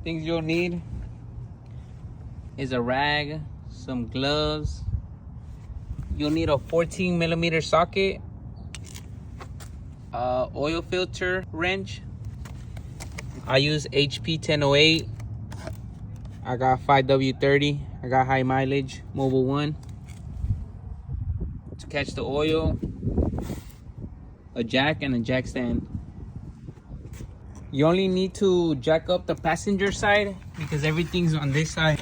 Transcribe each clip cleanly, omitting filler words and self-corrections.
Things you'll need is a rag, some gloves. You'll need a 14mm socket, oil filter wrench. I use HP 1008. I got 5W30. I got high mileage, Mobile 1. To catch the oil, a jack and a jack stand. You only need to jack up the passenger side because everything's on this side.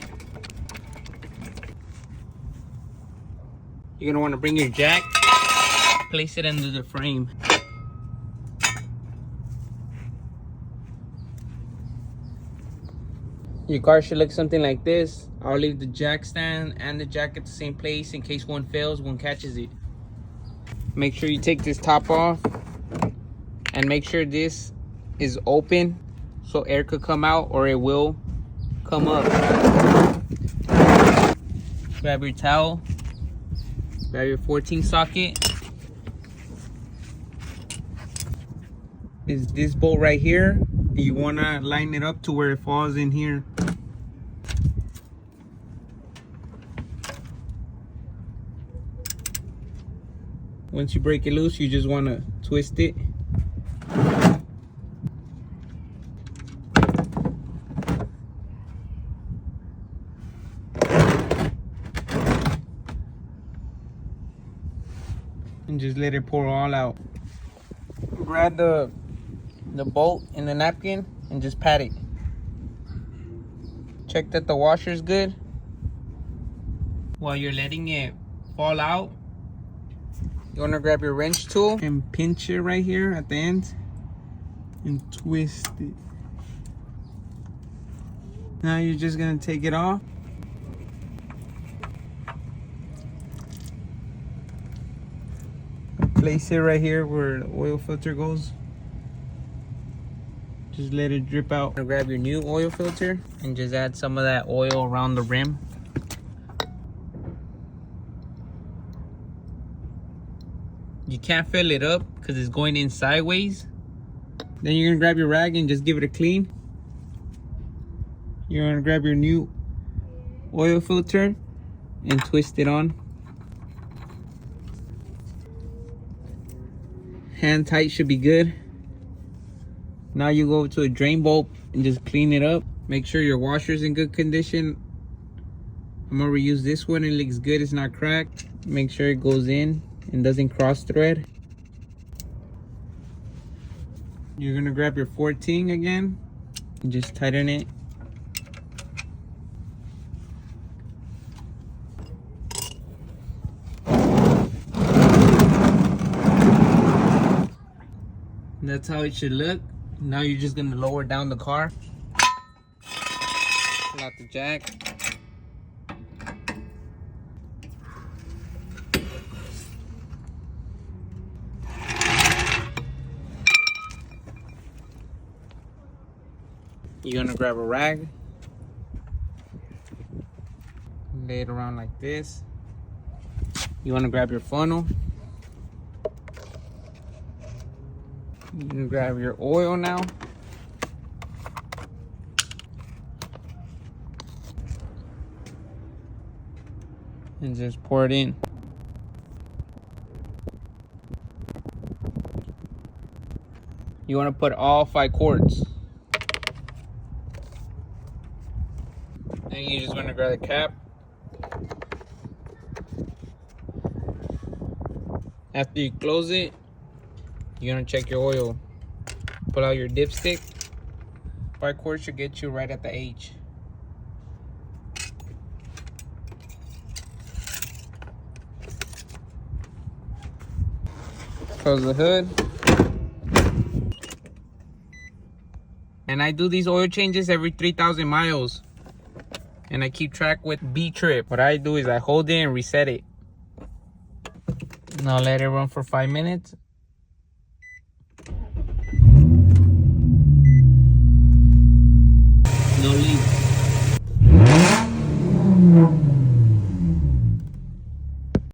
You're gonna want to bring your jack, place it under the frame. Your car should look something like this. I'll leave the jack stand and the jack at the same place in case one fails, one catches it. Make sure you take this top off and make sure this is open so air could come out or it will come up. Grab your towel, grab your 14 socket. Is this bolt right here. You want to line it up to where it falls in here. Once you break it loose, you just want to twist it. And just let it pour all out. Grab the bolt in the napkin and just pat it. Check that the washer is good. While you're letting it fall out, you want to grab your wrench tool and pinch it right here at the end and twist it. Now you're just going to take it off. Place it right here where the oil filter goes. Just let it drip out. Grab your new oil filter and just add some of that oil around the rim. You can't fill it up because it's going in sideways. Then you're gonna grab your rag and just give it a clean. You're gonna grab your new oil filter and twist it on. Hand tight should be good. Now you go to a drain bolt and just clean it up. Make sure your washer's in good condition. I'm gonna reuse this one. It looks good, it's not cracked. Make sure it goes in and doesn't cross thread. You're gonna grab your 14 again and just tighten it. That's how it should look. Now you're just gonna lower down the car. Pull out the jack. You're gonna grab a rag. Lay it around like this. You wanna grab your funnel. You can grab your oil now. And just pour it in. You want to put all 5 quarts. Then you just want to grab the cap. After you close it, you're gonna check your oil. Pull out your dipstick. 5 quarts should get you right at the H. Close the hood. And I do these oil changes every 3,000 miles. And I keep track with B-Trip. What I do is I hold it and reset it. Now let it run for 5 minutes. No leaks.